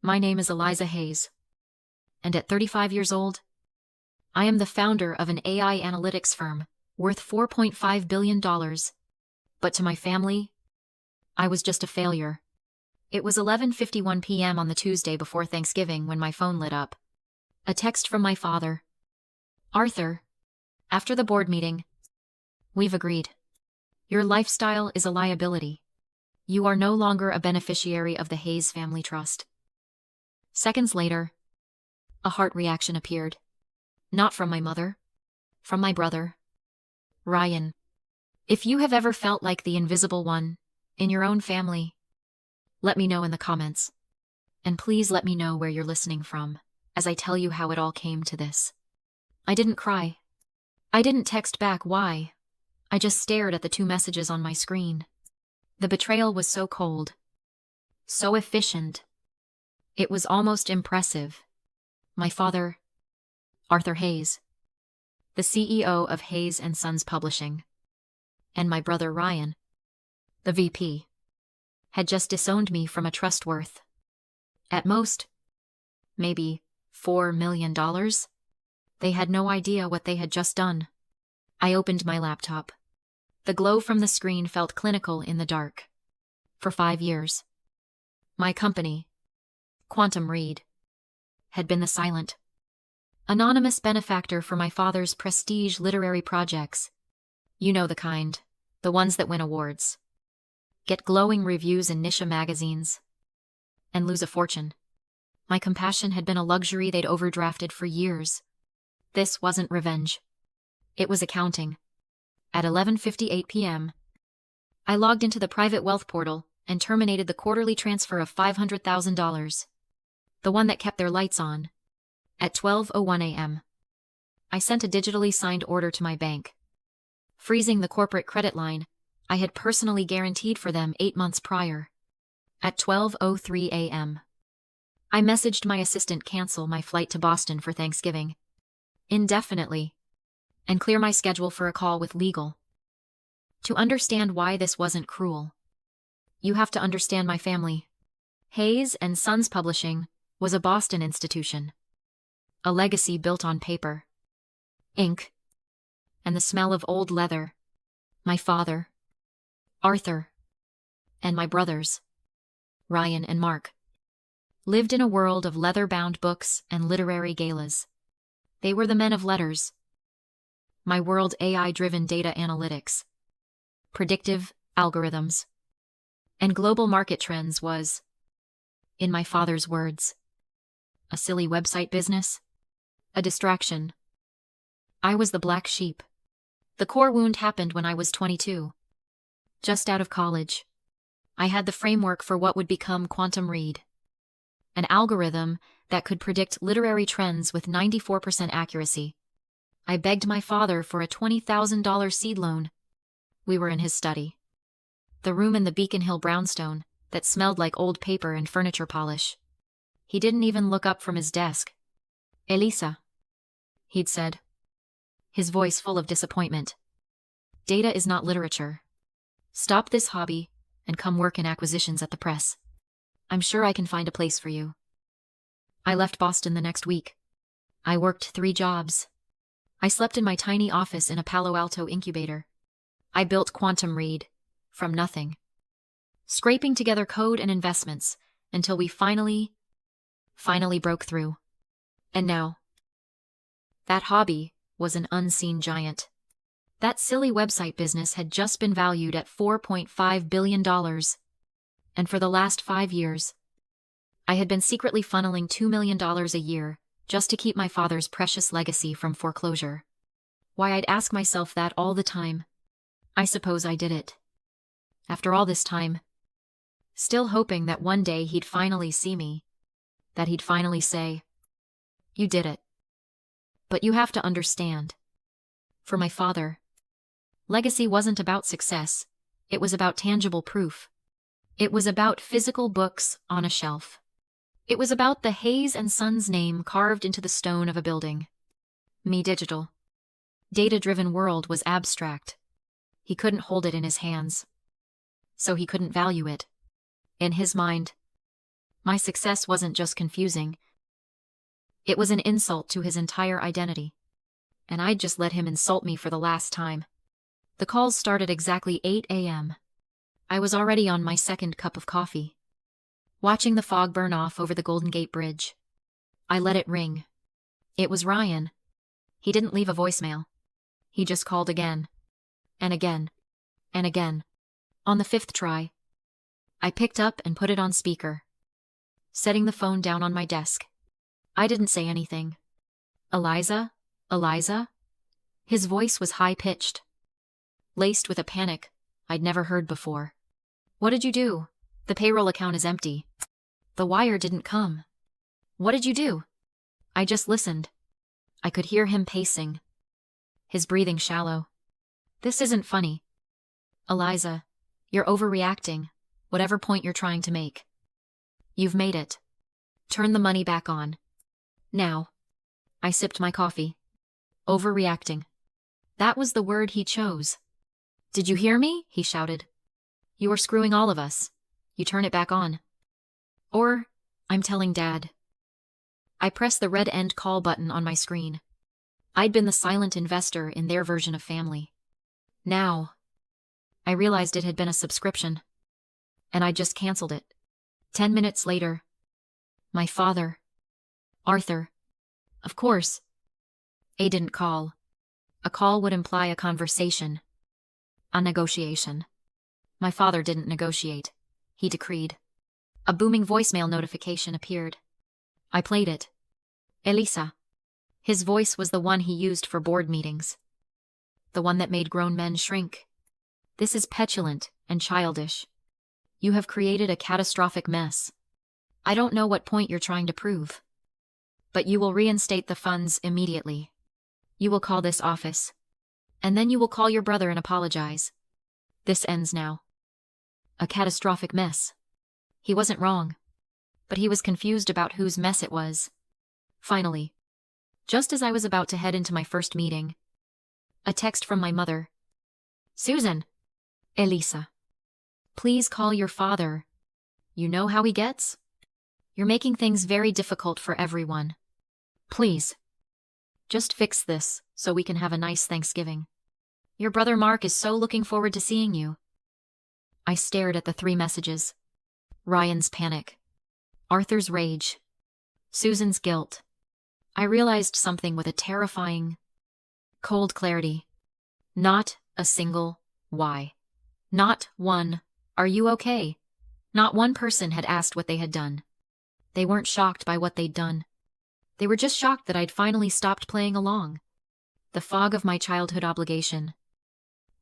My name is Eliza Hayes, and at 35 years old, I am the founder of an AI analytics firm worth $4.5 billion. But to my family, I was just a failure. It was 11:51 p.m. on the Tuesday before Thanksgiving when my phone lit up. A text from my father. Arthur, after the board meeting, we've agreed. Your lifestyle is a liability. You are no longer a beneficiary of the Hayes family trust. Seconds later, a heart reaction appeared. Not from my mother, from my brother, Ryan. If you have ever felt like the invisible one in your own family, let me know in the comments. And please let me know where you're listening from, as I tell you how it all came to this. I didn't cry. I didn't text back why. I just stared at the two messages on my screen. The betrayal was so cold, so efficient. It was almost impressive. My father, Arthur Hayes, the CEO of Hayes & Sons Publishing, and my brother Ryan, the VP, had just disowned me from a trust worth, at most, maybe $4 million. They had no idea what they had just done. I opened my laptop. The glow from the screen felt clinical in the dark. For 5 years, my company, Quantum Read, had been the silent, anonymous benefactor for my father's prestige literary projects. You know the kind, the ones that win awards, get glowing reviews in niche magazines, and lose a fortune. My compassion had been a luxury they'd overdrafted for years. This wasn't revenge. It was accounting. At 11:58 p.m., I logged into the private wealth portal and terminated the quarterly transfer of $500,000. The one that kept their lights on. At 12:01 a.m., I sent a digitally signed order to my bank, freezing the corporate credit line I had personally guaranteed for them 8 months prior. At 12:03 a.m., I messaged my assistant cancel my flight to Boston for Thanksgiving indefinitely and clear my schedule for a call with legal. To understand why this wasn't cruel, you have to understand my family. Hayes & Sons Publishing was a Boston institution, a legacy built on paper, ink, and the smell of old leather. My father, Arthur, and my brothers, Ryan and Mark, lived in a world of leather-bound books and literary galas. They were the men of letters. My world, AI-driven data analytics, predictive algorithms, and global market trends, was, in my father's words, a silly website business, a distraction. I was the black sheep. The core wound happened when I was 22. Just out of college, I had the framework for what would become Quantum Read, an algorithm that could predict literary trends with 94% accuracy. I begged my father for a $20,000 seed loan. We were in his study, the room in the Beacon Hill brownstone that smelled like old paper and furniture polish. He didn't even look up from his desk. "Eliza," he'd said, his voice full of disappointment. "Data is not literature. Stop this hobby and come work in acquisitions at the press. I'm sure I can find a place for you." I left Boston the next week. I worked 3 jobs. I slept in my tiny office in a Palo Alto incubator. I built Quantum Read from nothing, scraping together code and investments until we finally broke through. And now, that hobby was an unseen giant. That silly website business had just been valued at $4.5 billion. And for the last 5 years, I had been secretly funneling $2 million a year just to keep my father's precious legacy from foreclosure. Why, I'd ask myself that all the time. I suppose I did it. After all this time, still hoping that one day he'd finally see me, that he'd finally say, "You did it." But you have to understand, for my father, legacy wasn't about success. It was about tangible proof. It was about physical books on a shelf. It was about the Hayes & Sons name carved into the stone of a building. Me, digital, data-driven world was abstract. He couldn't hold it in his hands, so he couldn't value it. In his mind, My success wasn't just confusing. It was an insult to his entire identity. And I'd just let him insult me for the last time. The calls started exactly 8 a.m. I was already on my second cup of coffee, watching the fog burn off over the Golden Gate Bridge. I let it ring. It was Ryan. He didn't leave a voicemail. He just called again. And again. And again. On the fifth try, I picked up and put it on speaker, setting the phone down on my desk. I didn't say anything. Eliza? Eliza? His voice was high-pitched, laced with a panic I'd never heard before. What did you do? The payroll account is empty. The wire didn't come. What did you do? I just listened. I could hear him pacing, his breathing shallow. This isn't funny. Eliza, you're overreacting, whatever point you're trying to make. You've made it. Turn the money back on. Now. I sipped my coffee. Overreacting. That was the word he chose. Did you hear me? He shouted. You are screwing all of us. You turn it back on. Or, I'm telling Dad. I pressed the red end call button on my screen. I'd been the silent investor in their version of family. Now, I realized it had been a subscription, and I just canceled it. 10 minutes later, my father, Arthur, of course. A didn't call. A call would imply a conversation, a negotiation. My father didn't negotiate. He decreed. A booming voicemail notification appeared. I played it. Eliza. His voice was the one he used for board meetings. The one that made grown men shrink. This is petulant and childish. You have created a catastrophic mess. I don't know what point you're trying to prove. But you will reinstate the funds immediately. You will call this office. And then you will call your brother and apologize. This ends now. A catastrophic mess. He wasn't wrong. But he was confused about whose mess it was. Finally, just as I was about to head into my first meeting, a text from my mother. Susan. Eliza. Please call your father. You know how he gets? You're making things very difficult for everyone. Please. Just fix this so we can have a nice Thanksgiving. Your brother Mark is so looking forward to seeing you. I stared at the 3 messages. Ryan's panic. Arthur's rage. Susan's guilt. I realized something with a terrifying, cold clarity. Not a single why. Not one, are you okay? Not one person had asked what they had done. They weren't shocked by what they'd done. They were just shocked that I'd finally stopped playing along. The fog of my childhood obligation.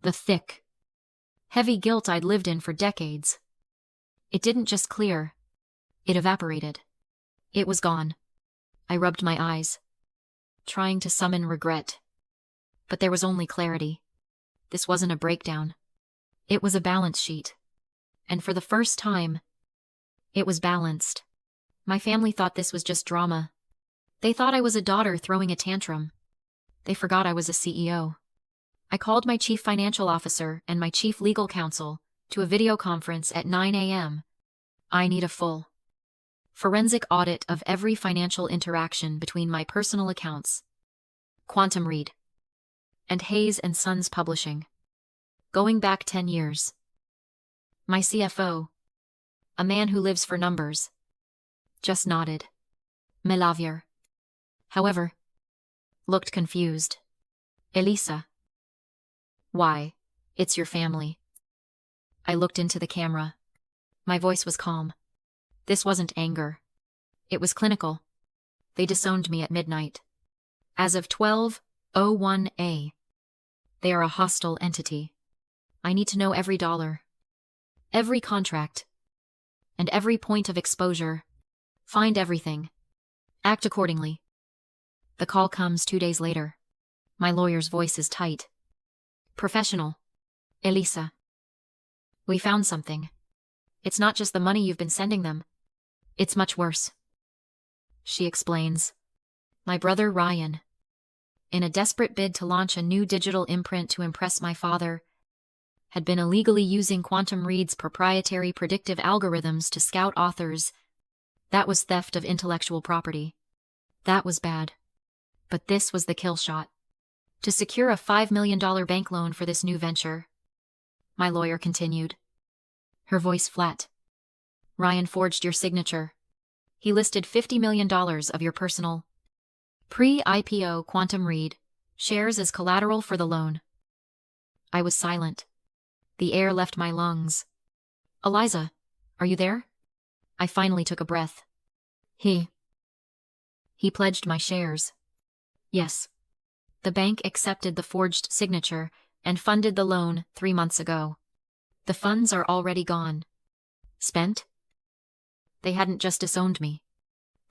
The thick, heavy guilt I'd lived in for decades. It didn't just clear. It evaporated. It was gone. I rubbed my eyes, trying to summon regret. But there was only clarity. This wasn't a breakdown. It was a balance sheet. And for the first time, it was balanced. My family thought this was just drama. They thought I was a daughter throwing a tantrum. They forgot I was a CEO. I called my chief financial officer and my chief legal counsel to a video conference at 9 a.m. I need a full forensic audit of every financial interaction between my personal accounts, Quantum Read, and Hayes and Sons Publishing, going back 10 years. My CFO, a man who lives for numbers, just nodded. Melavier, however, looked confused. Eliza. Why, it's your family. I looked into the camera. My voice was calm. This wasn't anger. It was clinical. They disowned me at midnight. As of 12:01 a. They are a hostile entity. I need to know every dollar, every contract, and every point of exposure. Find everything. Act accordingly. The call comes 2 days later. My lawyer's voice is tight. Professional. Eliza. We found something. It's not just the money you've been sending them. It's much worse. She explains. My brother Ryan, in a desperate bid to launch a new digital imprint to impress my father, had been illegally using Quantum Read's proprietary predictive algorithms to scout authors That was theft of intellectual property. That was bad. But this was the kill shot. To secure a $5 million bank loan for this new venture. My lawyer continued, her voice flat. Ryan forged your signature. He listed $50 million of your personal pre-IPO quantum read shares as collateral for the loan. I was silent. The air left my lungs. Eliza, are you there? I finally took a breath. He pledged my shares. Yes. The bank accepted the forged signature and funded the loan 3 months ago. The funds are already gone. Spent? They hadn't just disowned me.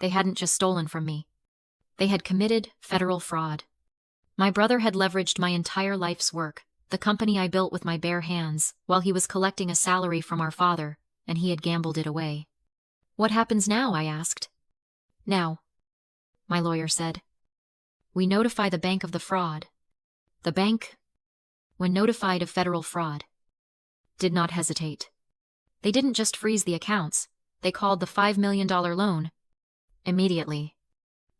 They hadn't just stolen from me. They had committed federal fraud. My brother had leveraged my entire life's work, the company I built with my bare hands, while he was collecting a salary from our father, and he had gambled it away. What happens now? I asked. Now, my lawyer said. We notify the bank of the fraud. The bank, when notified of federal fraud, did not hesitate. They didn't just freeze the accounts, they called the $5 million loan. Immediately.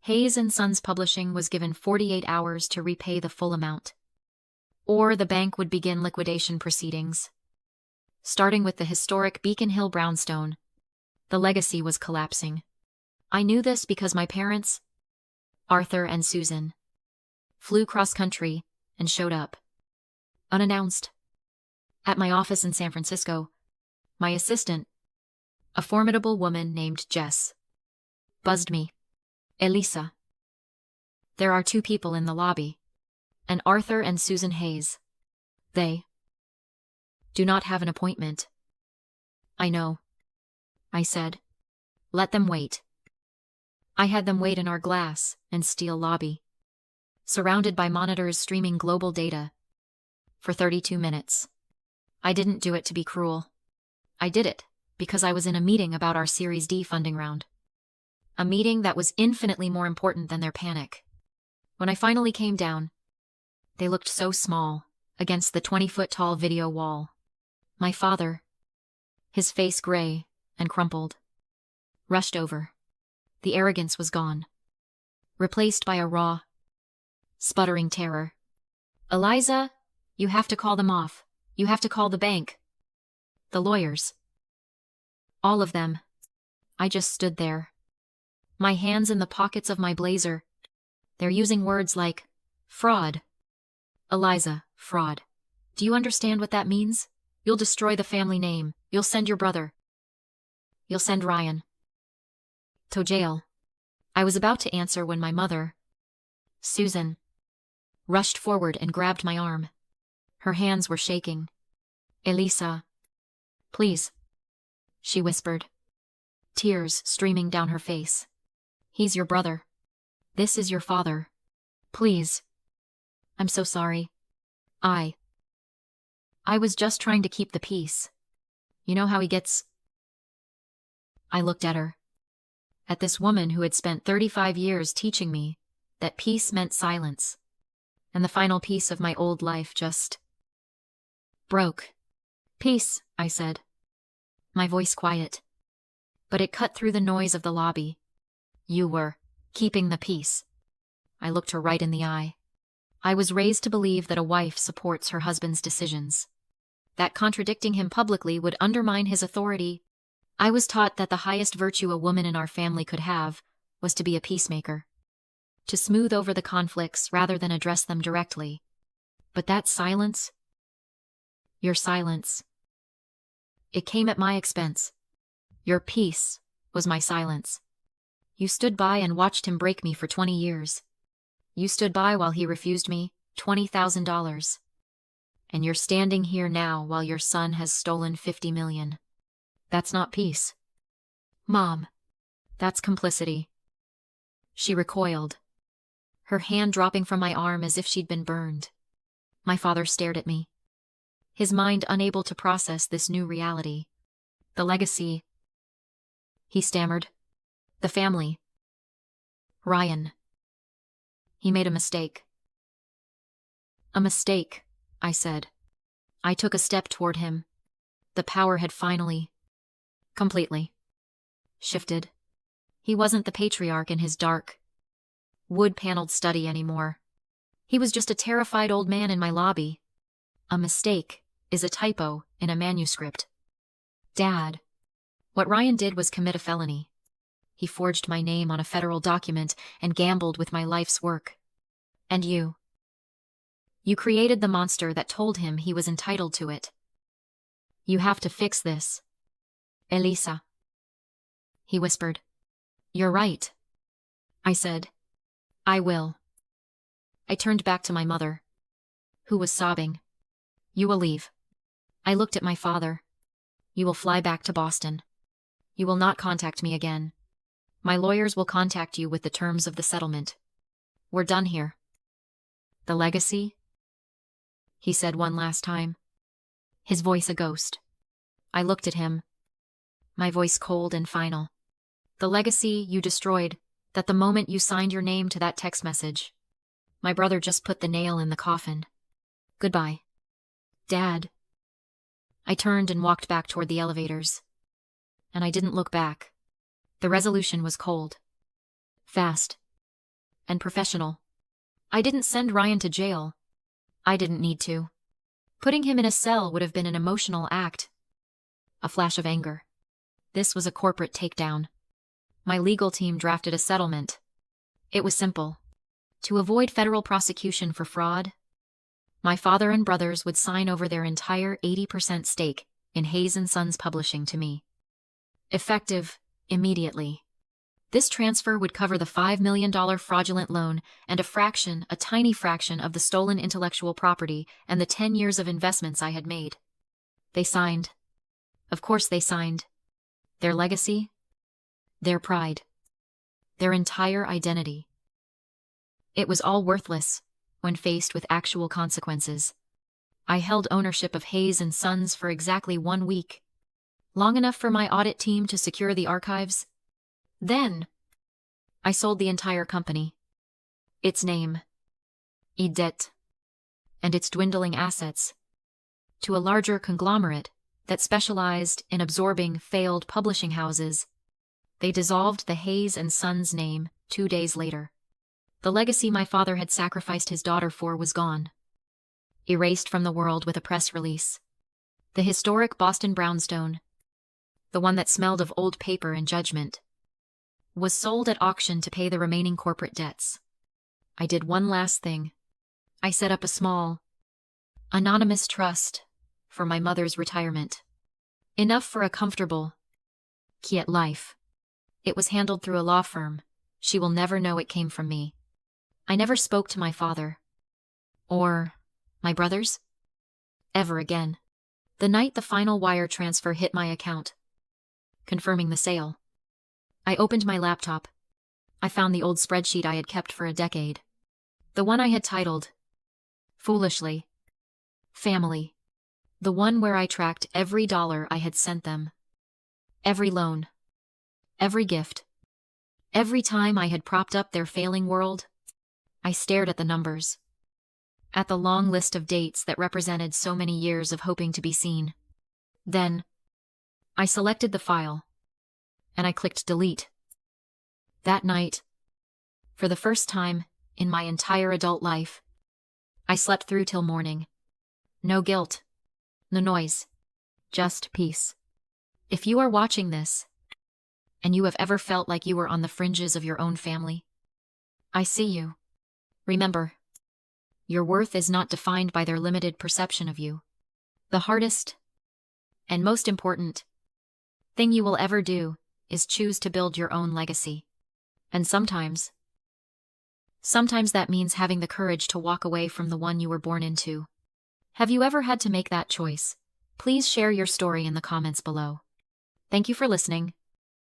Hayes & Sons Publishing was given 48 hours to repay the full amount. Or the bank would begin liquidation proceedings. Starting with the historic Beacon Hill brownstone, the legacy was collapsing. I knew this because my parents, Arthur and Susan, flew cross-country and showed up, unannounced, at my office in San Francisco. My assistant, a formidable woman named Jess, buzzed me. Eliza. There are 2 people in the lobby, and Arthur and Susan Hayes. They do not have an appointment. I know, I said. Let them wait. I had them wait in our glass and steel lobby, surrounded by monitors streaming global data, for 32 minutes. I didn't do it to be cruel. I did it because I was in a meeting about our Series D funding round. A meeting that was infinitely more important than their panic. When I finally came down, they looked so small against the 20-foot-tall video wall. My father, his face gray and crumpled, rushed over. The arrogance was gone, replaced by a raw, sputtering terror. Eliza, you have to call them off. You have to call the bank. The lawyers. All of them. I just stood there, my hands in the pockets of my blazer. They're using words like fraud. Eliza, fraud. Do you understand what that means? You'll destroy the family name. You'll send your brother. You'll send Ryan to jail. I was about to answer when my mother, Susan, rushed forward and grabbed my arm. Her hands were shaking. Eliza, please, she whispered, tears streaming down her face. He's your brother. This is your father. Please. I'm so sorry. I was just trying to keep the peace. You know how he gets. I looked at her. At this woman who had spent 35 years teaching me that peace meant silence. And the final piece of my old life just broke. Peace, I said. My voice quiet. But it cut through the noise of the lobby. You were keeping the peace. I looked her right in the eye. I was raised to believe that a wife supports her husband's decisions, that contradicting him publicly would undermine his authority. I was taught that the highest virtue a woman in our family could have was to be a peacemaker, to smooth over the conflicts rather than address them directly. But that silence, your silence, it came at my expense. Your peace was my silence. You stood by and watched him break me for 20 years. You stood by while he refused me $20,000. And you're standing here now while your son has stolen $50 million. That's not peace. Mom, that's complicity. She recoiled, her hand dropping from my arm as if she'd been burned. My father stared at me, his mind unable to process this new reality. The legacy, he stammered. The family. Ryan. He made a mistake. A mistake, I said. I took a step toward him. The power had finally, completely, shifted. He wasn't the patriarch in his dark, wood-paneled study anymore. He was just a terrified old man in my lobby. A mistake is a typo in a manuscript. Dad, what Ryan did was commit a felony. He forged my name on a federal document and gambled with my life's work. And you? You created the monster that told him he was entitled to it. You have to fix this. Eliza. He whispered. You're right. I said. I will. I turned back to my mother, who was sobbing. You will leave. I looked at my father. You will fly back to Boston. You will not contact me again. My lawyers will contact you with the terms of the settlement. We're done here. The legacy? He said one last time, his voice a ghost. I looked at him, my voice cold and final. The legacy you destroyed, that the moment you signed your name to that text message. My brother just put the nail in the coffin. Goodbye. Dad. I turned and walked back toward the elevators. And I didn't look back. The resolution was cold, fast, and professional. I didn't send Ryan to jail. I didn't need to. Putting him in a cell would have been an emotional act. A flash of anger. This was a corporate takedown. My legal team drafted a settlement. It was simple. To avoid federal prosecution for fraud, my father and brothers would sign over their entire 80% stake in Hayes & Sons Publishing to me. Effective immediately. This transfer would cover the $5 million fraudulent loan and a tiny fraction of the stolen intellectual property and the 10 years of investments I had made. They signed. Of course they signed. Their legacy, their pride, their entire identity. It was all worthless when faced with actual consequences. I held ownership of Hayes & Sons for exactly 1 week. Long enough for my audit team to secure the archives. Then, I sold the entire company. Its name, audited, and its dwindling assets, to a larger conglomerate that specialized in absorbing failed publishing houses. They dissolved the Hayes & Sons name 2 days later. The legacy my father had sacrificed his daughter for was gone. Erased from the world with a press release. The historic Boston brownstone, the one that smelled of old paper and judgment, was sold at auction to pay the remaining corporate debts. I did one last thing. I set up a small, anonymous trust for my mother's retirement. Enough for a comfortable, quiet life. It was handled through a law firm. She will never know it came from me. I never spoke to my father. Or my brothers? Ever again. The night the final wire transfer hit my account, confirming the sale, I opened my laptop. I found the old spreadsheet I had kept for a decade. The one I had titled, foolishly, Family. The one where I tracked every dollar I had sent them. Every loan. Every gift. Every time I had propped up their failing world. I stared at the numbers. At the long list of dates that represented so many years of hoping to be seen. Then, I selected the file, and I clicked delete. That night, for the first time in my entire adult life, I slept through till morning. No guilt, no noise, just peace. If you are watching this, and you have ever felt like you were on the fringes of your own family, I see you. Remember, your worth is not defined by their limited perception of you. The hardest, and most important, thing you will ever do is choose to build your own legacy. And sometimes that means having the courage to walk away from the one you were born into. Have you ever had to make that choice? Please share your story in the comments below. Thank you for listening.